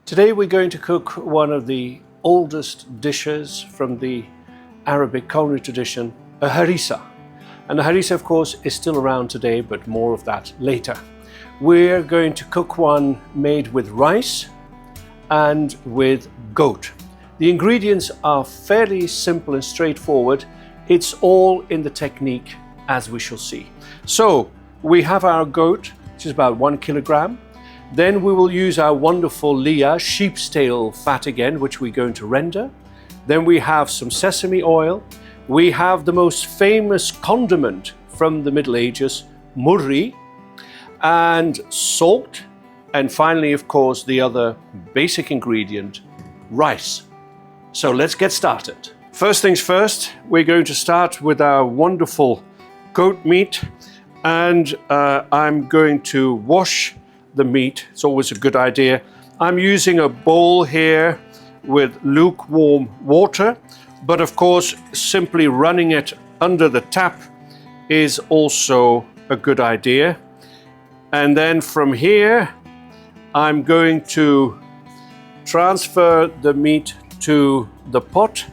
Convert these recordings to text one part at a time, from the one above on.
Today we're going to cook one of the oldest dishes from the Arabic culinary tradition, a harisa. And the harisa, of course, is still around today, but more of that later. We're going to cook one made with rice and with goat. The ingredients are fairly simple and straightforward. It's all in the technique, as we shall see. So we have our goat, which is about 1 kilogram. Then we will use our wonderful leah, sheep's tail fat again, which we're going to render. Then we have some sesame oil. We have the most famous condiment from the Middle Ages, murri, and salt. And finally, of course, the other basic ingredient, rice. So let's get started. First things first, we're going to start with our wonderful goat meat. And I'm going to wash the meat. It's always a good idea. I'm using a bowl here with lukewarm water, but of course simply running it under the tap is also a good idea. And then from here I'm going to transfer the meat to the pot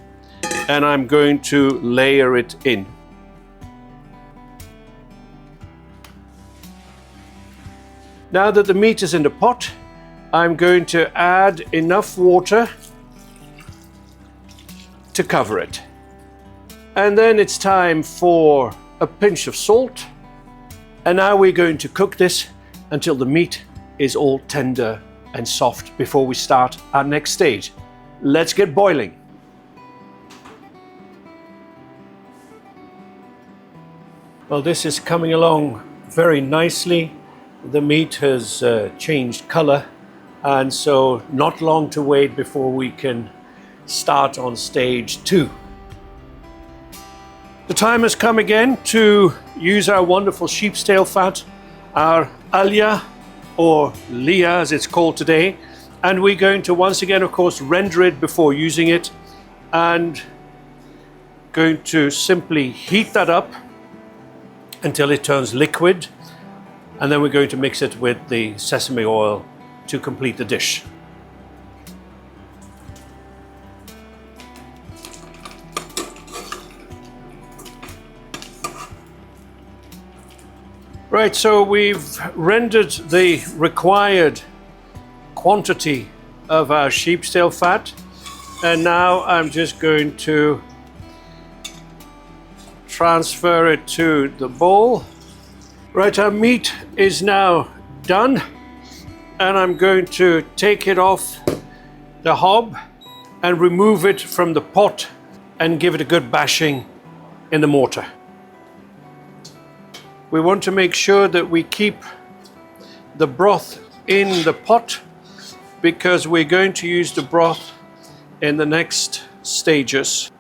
and I'm going to layer it in. Now that the meat is in the pot, I'm going to add enough water to cover it. And then it's time for a pinch of salt. And now we're going to cook this until the meat is all tender and soft before we start our next stage. Let's get boiling. Well, this is coming along very nicely. The meat has changed color, and so not long to wait before we can start on stage 2. The time has come again to use our wonderful sheep's tail fat, our alia or leah as it's called today, and we're going to once again, of course, render it before using it, and going to simply heat that up until it turns liquid. And then we're going to mix it with the sesame oil to complete the dish. Right, so we've rendered the required quantity of our sheep's tail fat. And now I'm just going to transfer it to the bowl. Right, our meat is now done, and I'm going to take it off the hob and remove it from the pot and give it a good bashing in the mortar. We want to make sure that we keep the broth in the pot because we're going to use the broth in the next stages.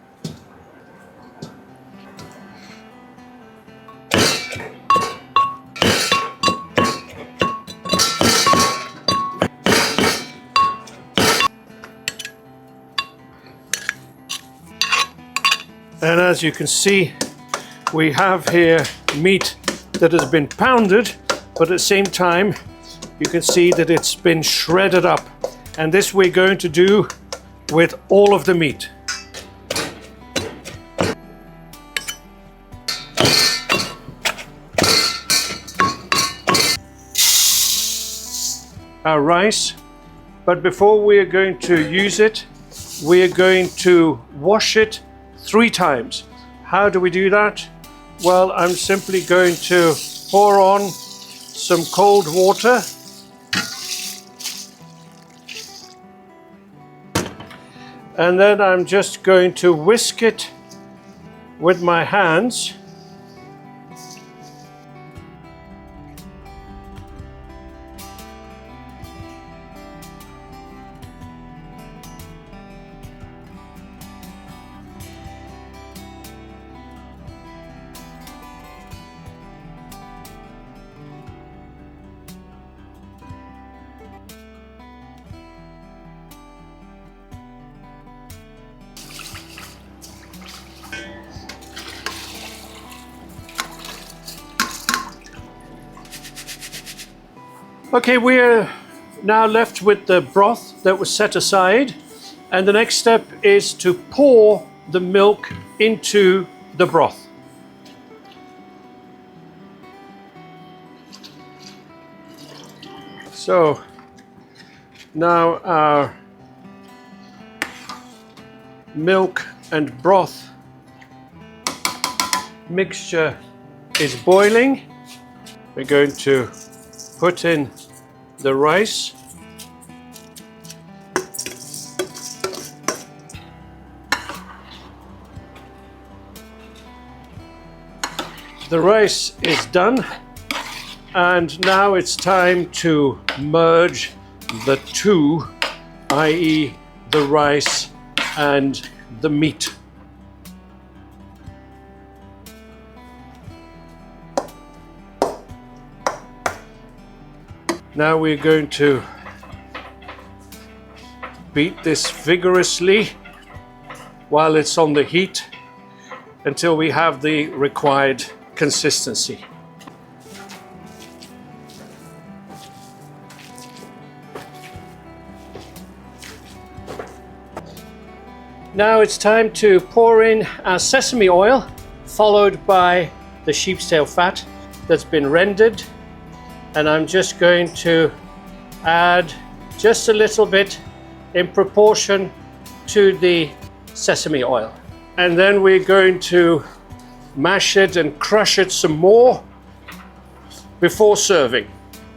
And as you can see, we have here meat that has been pounded, but at the same time, you can see that it's been shredded up. And this we're going to do with all of the meat. Our rice, but before we are going to use it, we are going to wash it 3 times. How do we do that? Well, I'm simply going to pour on some cold water. And then I'm just going to whisk it with my hands. Okay, we're now left with the broth that was set aside. And the next step is to pour the milk into the broth. So now our milk and broth mixture is boiling. We're going to put in the rice. The rice is done, and now it's time to merge the two, i.e. the rice and the meat. Now we're going to beat this vigorously while it's on the heat until we have the required consistency. Now it's time to pour in our sesame oil, followed by the sheep's tail fat that's been rendered. And I'm just going to add just a little bit in proportion to the sesame oil. And then we're going to mash it and crush it some more before serving.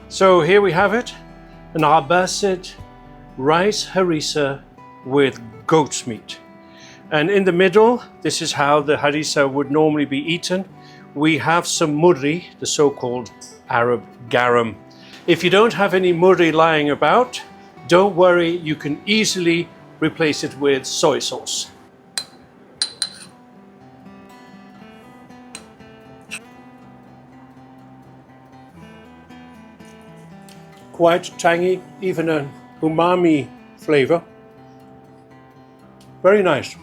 So here we have it, an Abbasid rice harisa with goat's meat. And in the middle, this is how the harisa would normally be eaten. We have some murri, the so-called Arab garam. If you don't have any murri lying about, don't worry, you can easily replace it with soy sauce. Quite tangy, even an umami flavor. Very nice.